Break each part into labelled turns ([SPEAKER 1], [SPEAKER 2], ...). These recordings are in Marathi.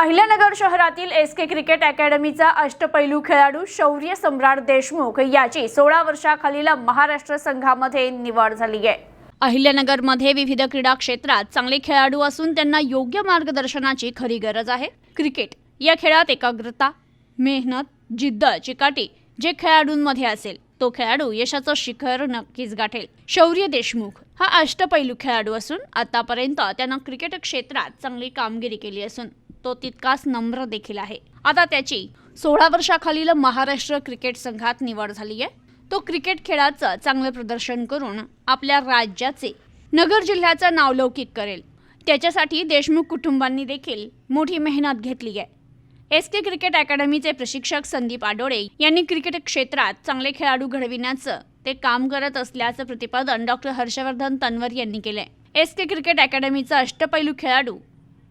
[SPEAKER 1] अहिल्यानगर शहरातील एसके क्रिकेट अकॅडमीचा अष्टपैलू खेळाडू शौर्य सम्राट देशमुख याची 16 वर्षाखालील महाराष्ट्र संघामध्ये निवड झाली आहे। अहिल्यानगरमध्ये विविध क्रीडा क्षेत्रात चांगले खेळाडू असून त्यांना योग्य मार्गदर्शनाची खरी गरज आहे। क्रिकेट या खेळात एकाग्रता, मेहनत, जिद्द, चिकाटी जे खेळाडूंमध्ये असेल तो खेळाडू यशाचं शिखर नक्कीच गाठेल। शौर्य देशमुख हा अष्टपैलू खेळाडू असून आतापर्यंत त्यानं क्रिकेट क्षेत्रात चांगली कामगिरी केली असून तो तितकाच नम्र देखील आहे। आता त्याची 16 वर्षाखालील महाराष्ट्र क्रिकेट संघात निवड झाली आहे। तो क्रिकेट खेळाचं चांगलं प्रदर्शन करून आपल्या राज्याचे नगर जिल्ह्याचं नावलौकिक करेल। त्याच्यासाठी देशमुख कुटुंबांनी देखील मोठी मेहनत घेतली आहे। एसके क्रिकेट अकॅडमीचे प्रशिक्षक संदीप आडोळे यांनी क्रिकेट क्षेत्रात चांगले खेळाडू घडविण्याचं ते काम करत असल्याचं प्रतिपादन डॉक्टर हर्षवर्धन तन्वर यांनी केले। एसके क्रिकेट अकॅडमीचा अष्टपैलू खेळाडू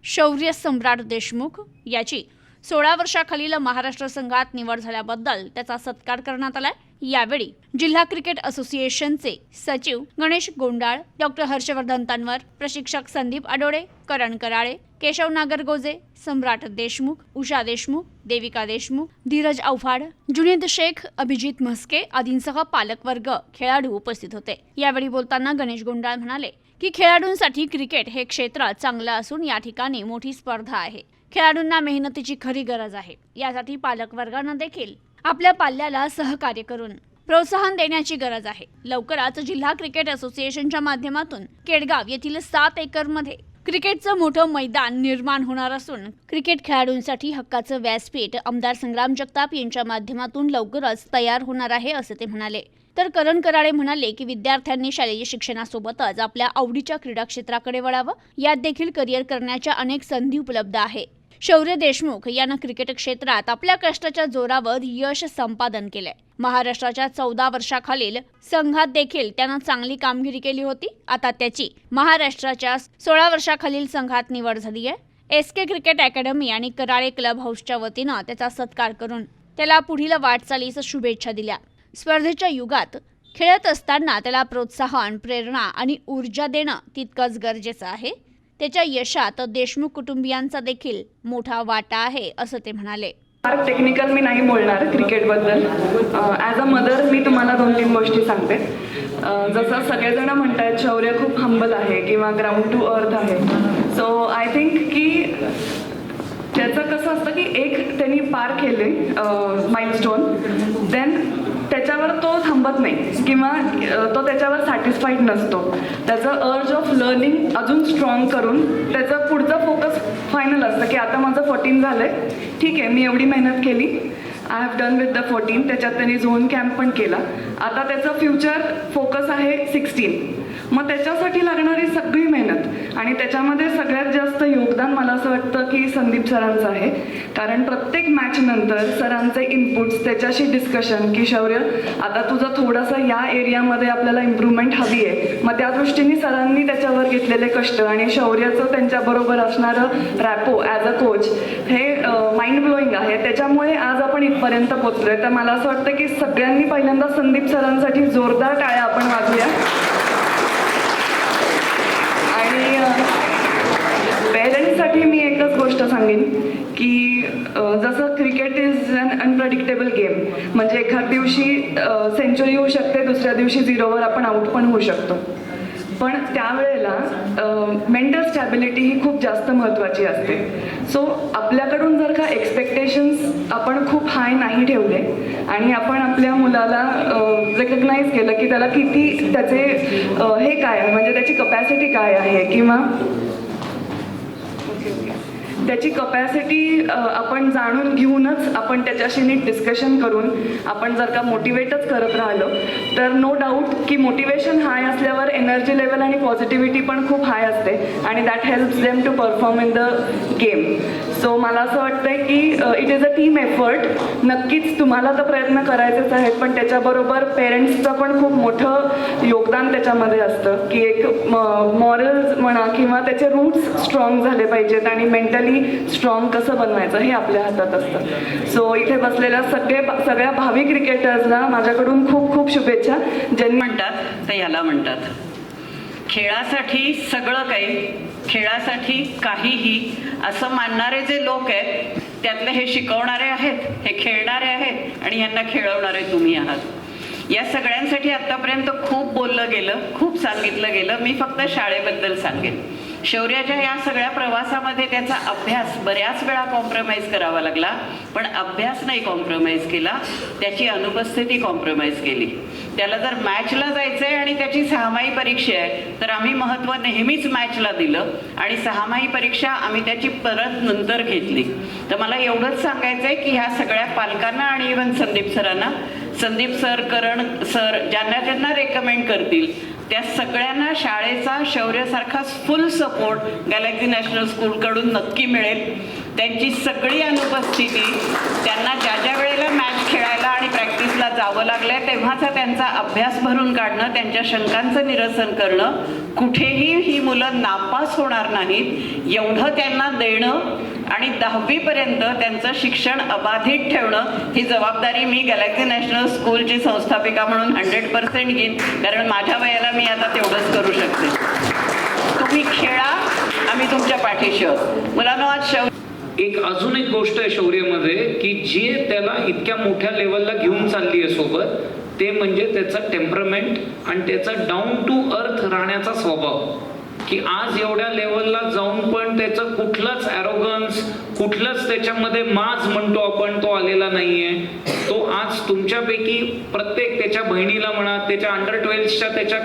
[SPEAKER 1] शौर्य सम्राट देशमुख याची 16 वर्षाखालील महाराष्ट्र संघात निवड झाल्याबद्दल त्याचा सत्कार करण्यात आला। यावेळी जिल्हा क्रिकेट असोसिएशनचे सचिव गणेश गोंडाळ, डॉक्टर हर्षवर्धन तन्वर, प्रशिक्षक संदीप आडोळे, करण कराळे, केशव नागरगोजे, सम्राट देशमुख, उषा देशमुख, देविका देशमुख, धीरज आव्हाड, जुनेद शेख, अभिजित म्हस्के आदींसह पालकवर्ग, खेळाडू उपस्थित होते। यावेळी बोलताना गणेश गोंडाळ म्हणाले की खेळाडूंसाठी क्रिकेट हे क्षेत्र चांगलं असून या ठिकाणी मोठी स्पर्धा आहे। खेळाडूंना मेहनतीची खरी गरज आहे। यासाठी पालकवर्गानं देखील आपल्या पाल्याला सहकार्य करून प्रोत्साहन देण्याची गरज आहे। लवकरच जिल्हा क्रिकेट असोसिएशनच्या माध्यमातून केडगाव येथील 7 एकरमध्ये क्रिकेटचं मोठं मैदान निर्माण होणार असून क्रिकेट खेळाडूंसाठी हक्काचं व्यासपीठ आमदार संग्राम जगताप यांच्या माध्यमातून लवकरच तयार होणार आहे असं ते म्हणाले। तर करण कराळे म्हणाले की विद्यार्थ्यांनी शालेय शिक्षणासोबतच आपल्या आवडीच्या क्रीडा क्षेत्राकडे वळावं। यात देखील करिअर करण्याच्या अनेक संधी उपलब्ध आहे। शौर्य देशमुख यानं क्रिकेट क्षेत्रात आपल्या कष्टाच्या जोरावर यश संपादन केलंय। महाराष्ट्राच्या 14 वर्षाखालील संघात देखील त्यानं चांगली कामगिरी केली होती। आता त्याची महाराष्ट्राच्या 16 वर्षाखालील संघात निवड झाली आहे। एसके क्रिकेट अकॅडमी आणि कराळे क्लब हाऊसच्या वतीनं त्याचा सत्कार करून त्याला पुढील वाटचालीस शुभेच्छा दिल्या। स्पर्धेच्या युगात खेळत असताना त्याला प्रोत्साहन, प्रेरणा आणि ऊर्जा देणं तितकंच गरजेचं आहे। त्याच्या यशात देशमुख कुटुंबियांचा देखील मोठा वाटा आहे असं ते म्हणाले।
[SPEAKER 2] टेक्निकल मी नाही बोलणार क्रिकेटबद्दल। ॲज अ मदर मी तुम्हाला 2-3 गोष्टी सांगते। जसं सगळेजण म्हणतात शौर्य खूप हंबल आहे किंवा ग्राउंड टू अर्थ आहे। सो आय थिंक की त्याचं कसं असतं की एक त्यांनी पार केले माइलस्टोन, देन त्याच्यावर तो थांबत नाही किंवा तो त्याच्यावर सॅटिस्फाईड नसतो। त्याचं अर्ज ऑफ लर्निंग अजून स्ट्रॉंग करून त्याचं पुढचं फोकस फायनल असतं की आता माझं 14 झालं आहे, ठीक आहे, मी एवढी मेहनत केली, I have done with the 14। त्याच्यात त्यांनी झोन कॅम्प पण केला। आता त्याचं फ्युचर फोकस आहे 16। मग त्याच्यासाठी लागणारी सगळी मेहनत आणि त्याच्यामध्ये सगळ्यात जास्त योगदान मला असं वाटतं की संदीप सरांचं आहे। कारण प्रत्येक मॅचनंतर सरांचे इनपुट्स, त्याच्याशी डिस्कशन की शौर्य आता तुझं थोडंसं या एरियामध्ये आपल्याला इम्प्रूव्हमेंट हवी आहे। मग त्या दृष्टीने सरांनी त्याच्यावर घेतलेले कष्ट आणि शौर्याचं त्यांच्याबरोबर असणारं रॅपो ॲज अ कोच हे माइंड ब्लोईंग आहे। त्याच्यामुळे आज आपण इथपर्यंत पोचलोय। तर मला असं वाटतं की सगळ्यांनी पहिल्यांदा संदीप सरांसाठी जोरदार टाळ्या आपण वाजूया। पेरेंट्ससाठी मी एकच गोष्ट सांगेन की जसं cricket is an unpredictable game, म्हणजे एखाद दिवशी सेंचुरी होऊ शकते, दुसऱ्या दिवशी 0वर आपण आऊट पण होऊ शकतो। पण त्यावेळेला मेंटल स्टॅबिलिटी ही खूप जास्त महत्त्वाची असते। सो आपल्याकडून जर का एक्सपेक्टेशन्स आपण खूप हाय नाही ठेवले आणि आपण आपल्या मुलाला रेकग्नाइज केलं की त्याला किती त्याचे हे काय आहे, म्हणजे त्याची कपॅसिटी काय आहे किंवा त्याची कपॅसिटी आपण जाणून घेऊनच आपण त्याच्याशी नीट डिस्कशन करून आपण जर का मोटिवेटच करत राहिलो तर नो डाऊट की मोटिवेशन हाय असल्यावर एनर्जी लेवल आणि पॉझिटिव्हिटी पण खूप हाय असते आणि that helps them to perform in the game. So मला असं वाटतंय की it is a team effort. नक्कीच तुम्हाला तर प्रयत्न करायचेच आहेत, पण त्याच्याबरोबर पेरेंट्सचं पण खूप मोठं योगदान त्याच्यामध्ये असतं की एक मॉरल्स म्हणा किंवा त्याचे रूट्स स्ट्रॉंग झाले पाहिजेत आणि मेंटली स्ट्रॉंग कसं बनवायचं हे आपल्या हातात असतं। सो इथे बसलेल्या सगळ्या भावी क्रिकेटर्सला माझ्याकडून खूप खूप शुभेच्छा। ज्यांनी
[SPEAKER 3] म्हणतात ते याला म्हणतात खेळासाठी सगळं काही खेळासाठी काहीही असं मानणारे जे लोक आहेत त्यातले हे शिकवणारे आहेत, हे खेळणारे आहेत आणि यांना खेळवणारे तुम्ही आहात. या सगळ्यांसाठी आत्तापर्यंत खूप बोललं गेलं, खूप सांगितलं गेलं. मी फक्त शाळेबद्दल सांगेन. शौर्याच्या या सगळ्या प्रवासामध्ये त्याचा अभ्यास बऱ्याच वेळा कॉम्प्रोमाइज करावा लागला, पण अभ्यास नाही कॉम्प्रोमाइज केला, त्याची अनुपस्थिती कॉम्प्रोमाइज केली. त्याला जर मॅचला जायचं आहे आणि त्याची 6माही परीक्षा आहे तर आम्ही महत्त्व नेहमीच मॅचला दिलं आणि 6माही परीक्षा आम्ही त्याची परत नंतर घेतली. तर मला एवढंच सांगायचं आहे की ह्या सगळ्या पालकांना आणि इव्हन संदीप सरांना, संदीप सर, करण सर, ज्यांना ज्यांना रेकमेंड करतील त्या सगळ्यांना शाळेचा शौर्यासारखा फुल सपोर्ट गॅलेक्सी नॅशनल स्कूलकडून नक्की मिळेल. त्यांची सगळी अनुपस्थिती, त्यांना ज्या ज्या वेळेला मॅच खेळायला आणि प्रॅक्टिसला जावं लागलं आहे तेव्हाचा त्यांचा अभ्यास भरून काढणं, त्यांच्या शंकांचं निरसन करणं, कुठेही ही मुलं नापास होणार नाहीत एवढं त्यांना देणं आणि 10वीपर्यंत त्यांचं शिक्षण अबाधित ठेवणं ही जबाबदारी मी गॅलेक्सी नॅशनल स्कूलची संस्थापिका म्हणून 100% घेईन. कारण माझ्या वयाला मी आता तेवढंच करू शकते. तुम्ही खेळा, आम्ही तुमच्या पाठीशी आहोत. मुलांनो, आज
[SPEAKER 4] अजून एक गोष्ट आहे शौर्यमध्ये की जे त्याला इतक्या मोठ्या लेवलला घेऊन चालली आहे सोबत, ते म्हणजे त्याचा टेम्परमेंट आणि त्याचा डाऊन टू अर्थ राहण्याचा स्वभाव. की आज एवढ्या लेवलला जाऊन पण त्याचं कुठलंच ॲरोगन्स, कुठलंच त्याच्यामध्ये माज म्हणतो आपण, तो आलेला नाहीये. तो आज तुमच्यापैकी प्रत्येक त्याच्या बहिणीला म्हणा, त्याच्या अंडर-12च्या त्याच्या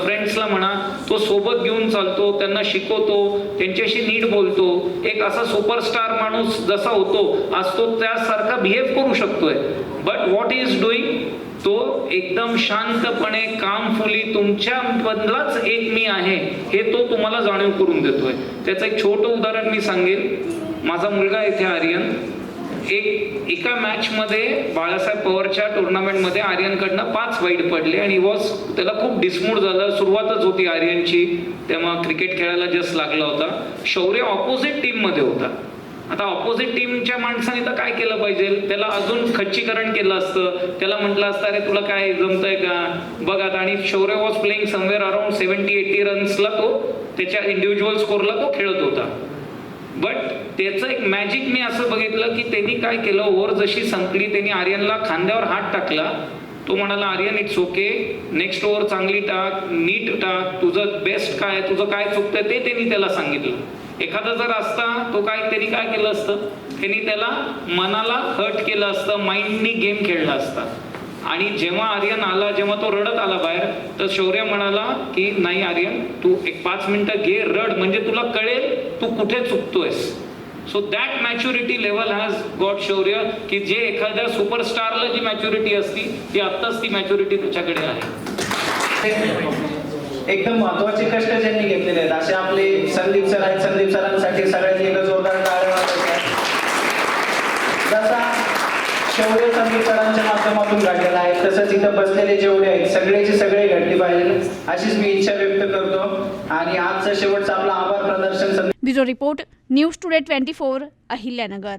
[SPEAKER 4] फ्रेंड्सला म्हणा, तो सोबत घेऊन चालतो, त्यांना शिकवतो, त्यांच्याशी नीट बोलतो. एक असा सुपरस्टार माणूस जसा होतो आज तो त्यासारखा बिहेव करू शकतोय. बट व्हॉट इज डुईंग, तो एकदम शांतपणे कामफुली तुमच्यामधलाच एक मी आहे हे तो तुम्हाला जाणीव करून देतोय. त्याचं एक छोटं उदाहरण मी सांगेन. माझा मुलगा इथे आर्यन, एका मॅचमध्ये बाळासाहेब पवारच्या टुर्नामेंटमध्ये आर्यनकडनं 5 वाईड पडले आणि त्याला खूप डिसमूड झालं. सुरुवातच होती आर्यनची, तेव्हा क्रिकेट खेळायला जस्ट लागला होता. शौर्य ऑपोजिट टीममध्ये होता. आता ऑपोजिट टीमच्या माणसाने तर काय केलं पाहिजे, त्याला अजून खच्चीकरण केलं असतं, त्याला म्हटलं असतं अरे तुला काय जमतंय का बघ आता. आणि शौर्य वॉज प्लेइंग समवेअर अराउंड 70-80 रन्सला तो त्याच्या इंडिव्हिज्युअल स्कोरला तो खेळत होता. बट त्याचं एक मॅजिक मी असं बघितलं की त्यांनी काय केलं, ओव्हर जशी संपली त्यांनी आर्यनला खांद्यावर हात टाकला. तो म्हणाला Aryan it's okay, next over चांगली टाक, नीट टाक, तुझं बेस्ट काय, तुझं काय चुकतंय ते त्यांनी त्याला सांगितलं. एखादा जर असता तो त्यांनी काय केलं असतं, त्यांनी त्याला मनाला हर्ट केलं असतं, माइंडनी गेम खेळला असता. आणि जेव्हा आर्यन आला, जेव्हा तो रडत आला बाहेर, तर शौर्य म्हणाला की नाही आर्यन, तू एक 5 मिनिटं घे, रड, म्हणजे तुला कळेल तू कुठे चुकतोयस. So that maturity level has got Shaurya, की जे एखाद्या सुपरस्टारला जी मॅच्युरिटी असती ती आत्ताच ती मॅच्युरिटी त्याच्याकडे आहे.
[SPEAKER 5] एकदम महत्वाचे कष्ट ज्यांनी घेतलेले आहेत असे आपले संदीप सर आहेत. संदीप सरांसाठी सगळ्यांनी एक जोरदार टाळ्या वाजवायच्या. जसा शौर्य संदीप सरांच्या माध्यमातून घडलेला आहे तसंच इथं बसलेले जेवढे आहेत सगळेचे सगळे घडले पाहिजे अशीच मी इच्छा व्यक्त करतो. आणि आजचा शेवटचा आपला आभार प्रदर्शन.
[SPEAKER 1] Bureau report, news today 24, Ahilyanagar.